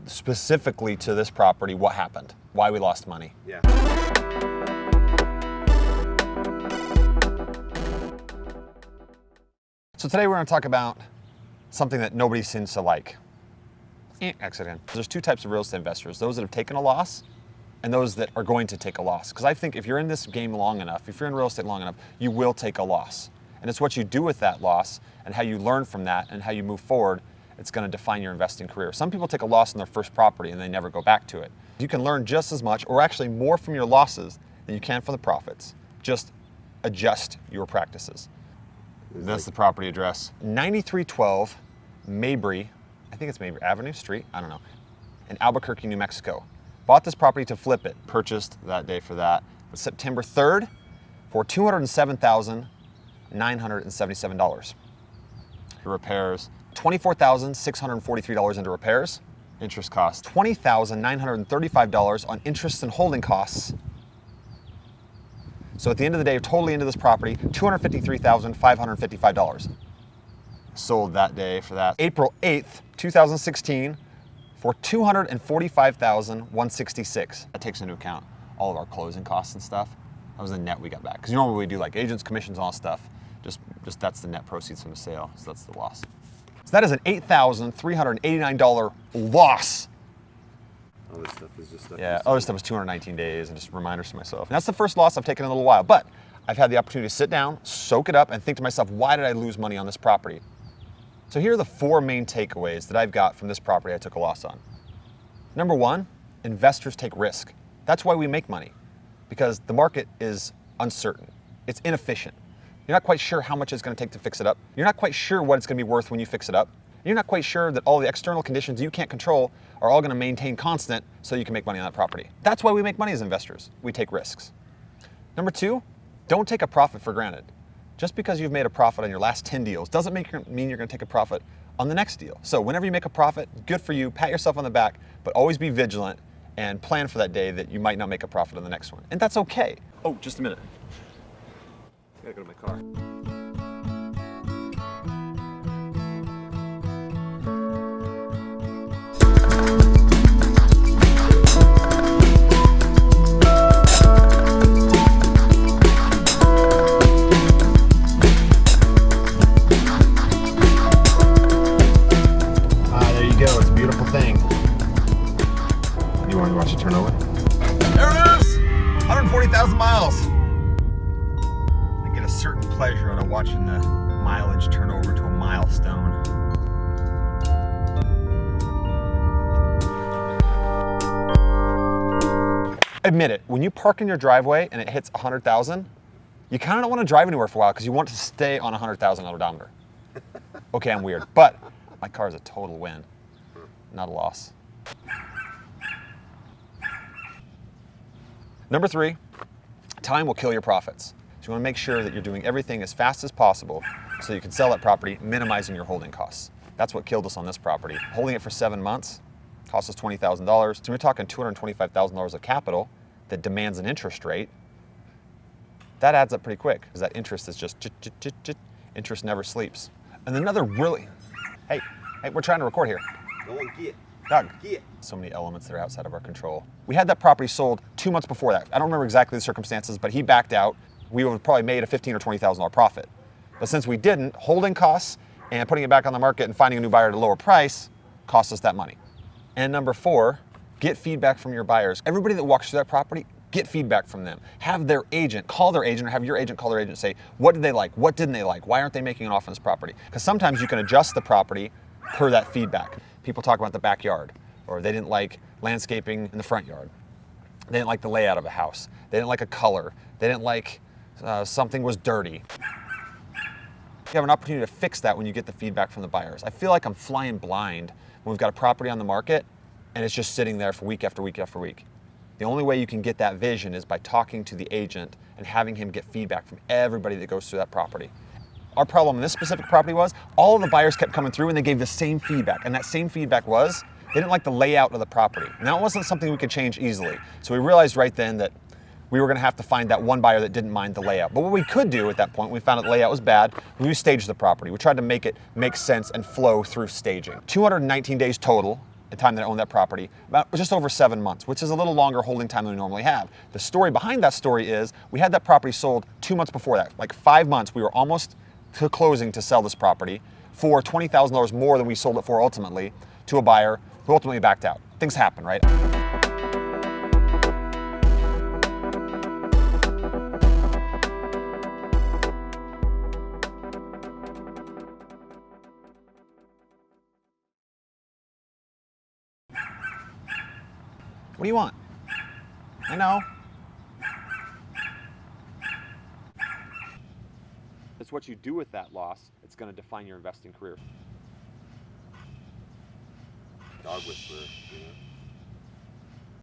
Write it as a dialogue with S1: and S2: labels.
S1: specifically to this property, what happened, why we lost money.
S2: Yeah.
S1: So today we're going to talk about something that nobody seems to like. Accident. There's two types of real estate investors, those that have taken a loss and those that are going to take a loss. Because I think if you're in this game long enough, if you're in real estate long enough, you will take a loss. And it's what you do with that loss and how you learn from that and how you move forward, it's going to define your investing career. Some people take a loss in their first property and they never go back to it. You can learn just as much or actually more from your losses than you can from the profits. Just adjust your practices. That's the property address. 9312 Mabry, I think it's Mabry Avenue Street, I don't know, in Albuquerque, New Mexico. Bought this property to flip it. Purchased that day for that. It was September 3rd for $207,977. Repairs, $24,643 into repairs. Interest costs, $20,935 on interest and holding costs. So at the end of the day, totally into this property, $253,555. Sold that day for that. April 8th, 2016 for $245,166. That takes into account all of our closing costs and stuff. That was the net we got back. Because normally we do like agents, commissions, all that stuff. Just that's the net proceeds from the sale. So that's the loss. So that is an $8,389 loss.
S2: Other stuff is just stuff.
S1: Yeah, other stuff was 219 days and just reminders to myself. And that's the first loss I've taken in a little while. But I've had the opportunity to sit down, soak it up, and think to myself, why did I lose money on this property? So here are the four main takeaways that I've got from this property I took a loss on. Number one, investors take risk. That's why we make money, because the market is uncertain. It's inefficient. You're not quite sure how much it's going to take to fix it up. You're not quite sure what it's going to be worth when you fix it up. You're not quite sure that all the external conditions you can't control are all going to maintain constant so you can make money on that property. That's why we make money as investors. We take risks. Number two, don't take a profit for granted. Just because you've made a profit on your last 10 deals doesn't mean you're going to take a profit on the next deal. So whenever you make a profit, good for you, pat yourself on the back, but always be vigilant and plan for that day that you might not make a profit on the next one. And that's okay. Oh, just a minute.
S2: I gotta go to my car.
S1: There you go. It's a beautiful thing. You want to watch it turn over? There it is! 140,000 miles. I get a certain pleasure out of watching the mileage turn over to a milestone. Admit it, when you park in your driveway and it hits 100,000, you kind of don't want to drive anywhere for a while because you want it to stay on 100,000 odometer. Okay, I'm weird, but my car is a total win, not a loss. Number three, time will kill your profits. So you want to make sure that you're doing everything as fast as possible so you can sell that property, minimizing your holding costs. That's what killed us on this property. Holding it for 7 months cost us $20,000. So we're talking $225,000 of capital that demands an interest rate. That adds up pretty quick because that interest is just interest never sleeps. And another really, hey, we're trying to record here.
S2: Go on, get.
S1: Doug,
S2: Get.
S1: so many elements that are outside of our control. We had that property sold 2 months before that. I don't remember exactly the circumstances, but he backed out. We would have probably made a $15,000 or $20,000 profit. But since we didn't, holding costs and putting it back on the market and finding a new buyer at a lower price cost us that money. And number four, get feedback from your buyers. Everybody that walks through that property, get feedback from them. Have their agent, call their agent, or have your agent call their agent and say, what did they like? What didn't they like? Why aren't they making an offer on this property? Because sometimes you can adjust the property per that feedback. People talk about the backyard, or they didn't like landscaping in the front yard. They didn't like the layout of a house. They didn't like a color. They didn't like something was dirty. You have an opportunity to fix that when you get the feedback from the buyers. I feel like I'm flying blind when we've got a property on the market and it's just sitting there for week after week after week. The only way you can get that vision is by talking to the agent and having him get feedback from everybody that goes through that property. Our problem in this specific property was all of the buyers kept coming through and they gave the same feedback. And that same feedback was they didn't like the layout of the property. And that wasn't something we could change easily. So we realized right then that we were going to have to find that one buyer that didn't mind the layout. But what we could do at that point, we found out the layout was bad, we staged the property. We tried to make it make sense and flow through staging. 219 days total the time that I owned that property, about just over 7 months, which is a little longer holding time than we normally have. The story behind that story is we had that property sold 2 months before that, like 5 months. We were almost to closing to sell this property for $20,000 more than we sold it for ultimately to a buyer who ultimately backed out. Things happen, right? What do you want? I know. It's what you do with that loss. It's going to define your investing career.
S2: Dog whisperer, you know?